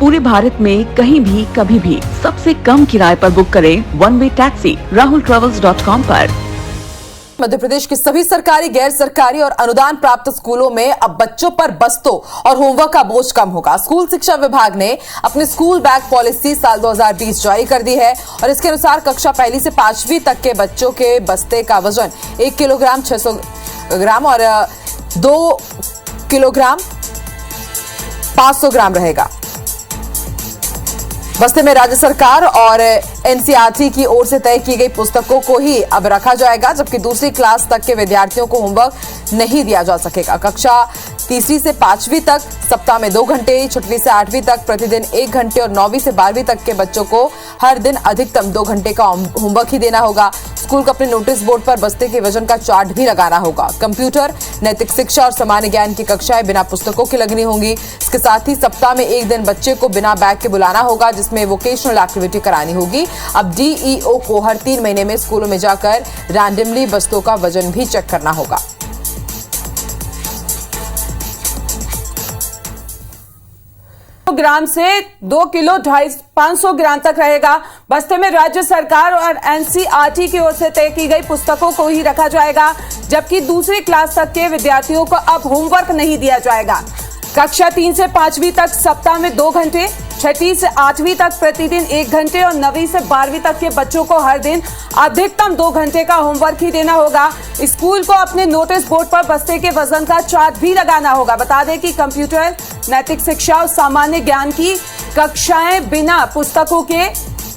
पूरे भारत में कहीं भी कभी भी सबसे कम किराए पर बुक करें वन वे टैक्सी rahultravels.com पर। मध्य प्रदेश के सभी सरकारी, गैर सरकारी और अनुदान प्राप्त स्कूलों में अब बच्चों पर बस्तों और होमवर्क का बोझ कम होगा। स्कूल शिक्षा विभाग ने अपनी स्कूल बैग पॉलिसी साल 2020 जारी कर दी है और इसके अनुसार कक्षा पहली से 5वीं तक के बच्चों के बस्ते का वजन 1 किलोग्राम 600 ग्राम और 2 किलोग्राम 500 ग्राम रहेगा। बस्ते में राज्य सरकार और एनसीईआरटी की ओर से तय की गई पुस्तकों को ही अब रखा जाएगा, जबकि दूसरी क्लास तक के विद्यार्थियों को होमवर्क नहीं दिया जा सकेगा। कक्षा तीसरी से 5वीं तक सप्ताह में 2 घंटे, 6वीं से 8वीं तक प्रतिदिन 1 घंटे और 9वीं से 12वीं तक के बच्चों को हर दिन अधिकतम 2 घंटे का होमवर्क ही देना होगा। स्कूल को अपने नोटिस बोर्ड पर बस्ते के वजन का चार्ट भी लगाना होगा। कंप्यूटर, नैतिक शिक्षा और सामान्य ज्ञान की कक्षाएं बिना पुस्तकों की लगनी होंगी। इसके साथ ही सप्ताह में 1 दिन बच्चे को बिना बैग के बुलाना होगा, जिसमें वोकेशनल एक्टिविटी करानी होगी। अब डीईओ को हर 3 महीने में स्कूलों में जाकर रैंडमली बस्तों का वजन भी चेक करना होगा। ग्राम से 2 किलो 500 ग्राम तक रहेगा। बस्ते में राज्य सरकार और एनसीईआरटी की ओर से तय की गई पुस्तकों को ही रखा जाएगा, जबकि दूसरी क्लास तक के विद्यार्थियों को अब होमवर्क नहीं दिया जाएगा। कक्षा 3 से 5वीं तक सप्ताह में 2 घंटे, 6वीं से 8वीं तक प्रतिदिन 1 घंटे और 9वीं से 12वीं तक के बच्चों को हर दिन अधिकतम 2 घंटे का होमवर्क ही देना होगा। स्कूल को अपने नोटिस बोर्ड पर बस्ते के वजन का चार्ट भी लगाना होगा। बता दें कि कंप्यूटर, नैतिक शिक्षा और सामान्य ज्ञान की कक्षाएं बिना पुस्तकों के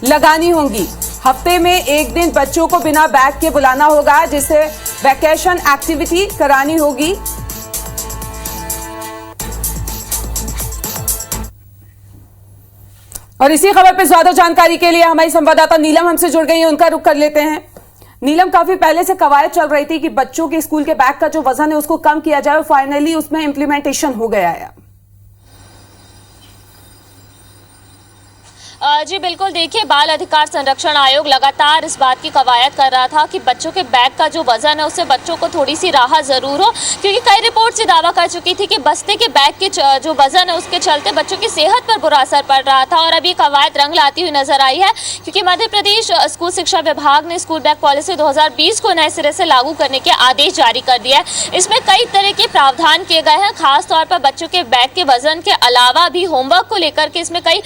लगानी होंगी। हफ्ते में 1 दिन बच्चों को बिना बैग के बुलाना होगा, जिसे वैकेशन एक्टिविटी करानी होगी। और इसी खबर पे ज्यादा जानकारी के लिए हमारी संवाददाता नीलम हमसे जुड़ गई है, उनका रुख कर लेते हैं। नीलम, काफी पहले से कवायद चल रही थी कि बच्चों के स्कूल के बैग का जो वजन है उसको कम किया जाए और फाइनली उसमें इंप्लीमेंटेशन हो गया है। जी बिल्कुल, देखिए बाल अधिकार संरक्षण आयोग लगातार इस बात की कवायद कर रहा था कि बच्चों के बैग का जो वजन है उससे बच्चों को थोड़ी सी राहत जरूर हो, क्योंकि कई रिपोर्ट से दावा कर चुकी थी कि बस्ते के बैग के जो वजन है उसके चलते बच्चों की सेहत पर बुरा असर पड़ रहा था। और अभी कवायद रंग लाती हुई नजर आई है, क्योंकि मध्य प्रदेश स्कूल शिक्षा विभाग ने स्कूल बैग पॉलिसी 2020 को नए सिरे से लागू करने के आदेश जारी कर दिया है। इसमें कई तरह के प्रावधान किए गए हैं, खासतौर पर बच्चों के बैग के वजन के अलावा भी होमवर्क को लेकर के इसमें कई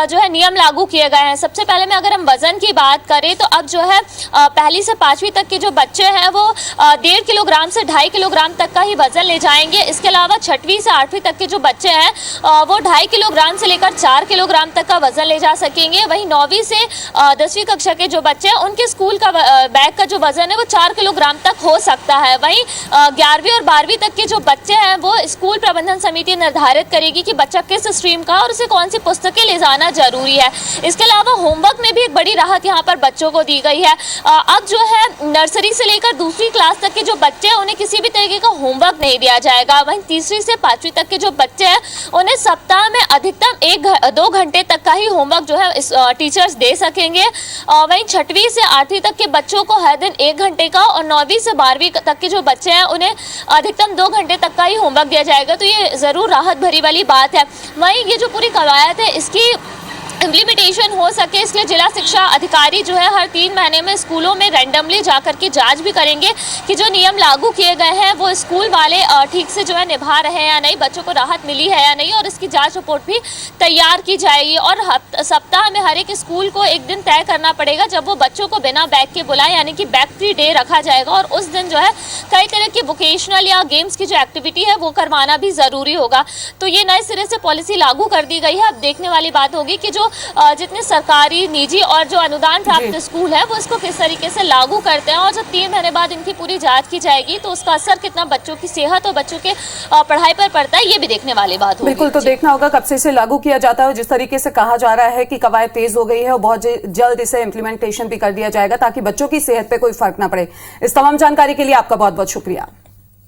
जो है नियम लागू किए गए हैं। सबसे पहले में अगर हम वजन की बात करें तो अब जो है पहली से 5वीं तक के जो बच्चे हैं वो 1.5 किलोग्राम से 2.5 किलोग्राम तक का ही वजन ले जाएंगे। इसके अलावा 6वीं से 8वीं तक के जो बच्चे हैं वो 2.5 किलोग्राम से लेकर 4 किलोग्राम तक का वजन ले जा सकेंगे। वहीं 9वीं से 10वीं कक्षा के जो बच्चे हैं उनके स्कूल का बैग का जो वजन है वो 4 किलोग्राम तक हो सकता है। वहीं 11वीं और 12वीं तक के जो बच्चे हैं वो स्कूल प्रबंधन समिति निर्धारित करेगी कि बच्चा किस स्ट्रीम का और उसे कौन सी पुस्तकें ले जाना जरूरी है। इसके अलावा होमवर्क में भी एक बड़ी राहत यहाँ पर बच्चों को दी गई है। अब जो है नर्सरी से लेकर दूसरी क्लास तक के जो बच्चे हैं उन्हें किसी भी तरीके का होमवर्क नहीं दिया जाएगा। वहीं तीसरी से 5वीं तक के जो बच्चे हैं उन्हें सप्ताह में अधिकतम 2 घंटे तक का ही होमवर्क जो है टीचर्स दे सकेंगे। वहीं 6वीं से 8वीं तक के बच्चों को हर दिन 1 घंटे का और 9वीं से 12वीं तक के जो बच्चे हैं उन्हें अधिकतम 2 घंटे तक का ही होमवर्क दिया जाएगा। तो ये जरूर राहत भरी वाली बात है। वहीं ये जो पूरी कवायद है इसकी इम्प्लीमेंटेशन हो सके इसलिए जिला शिक्षा अधिकारी जो है हर 3 महीने में स्कूलों में रैंडमली जाकर के जांच भी करेंगे कि जो नियम लागू किए गए हैं वो स्कूल वाले ठीक से जो है निभा रहे हैं या नहीं, बच्चों को राहत मिली है या नहीं, और इसकी जांच रिपोर्ट भी तैयार की जाएगी। और सप्ताह में हर एक स्कूल को एक दिन तय करना पड़ेगा जब वो बच्चों को बिना बैग के बुलाएं, यानी कि बैग फ्री डे रखा जाएगा। और उस दिन जो है कई तरह की वोकेशनल या गेम्स की जो एक्टिविटी है वो करवाना भी जरूरी होगा। तो ये नए सिरे से पॉलिसी लागू कर दी गई है। अब देखने वाली बात होगी कि जो जितने सरकारी, निजी और जो अनुदान प्राप्त स्कूल है वो इसको किस तरीके से लागू करते हैं, और जब 3 महीने बाद इनकी पूरी जांच की जाएगी तो उसका असर कितना बच्चों की सेहत और बच्चों के पढ़ाई पर पड़ता है, ये भी देखने वाली बात होगी। बिल्कुल, तो देखना होगा कब से इसे लागू किया जाता है। जिस तरीके से कहा जा रहा है कि कवायद तेज हो गई है और बहुत जल्द इसे इम्प्लीमेंटेशन भी कर दिया जाएगा ताकि बच्चों की सेहत पे कोई फर्क ना पड़े। इस तमाम जानकारी के लिए आपका बहुत बहुत शुक्रिया।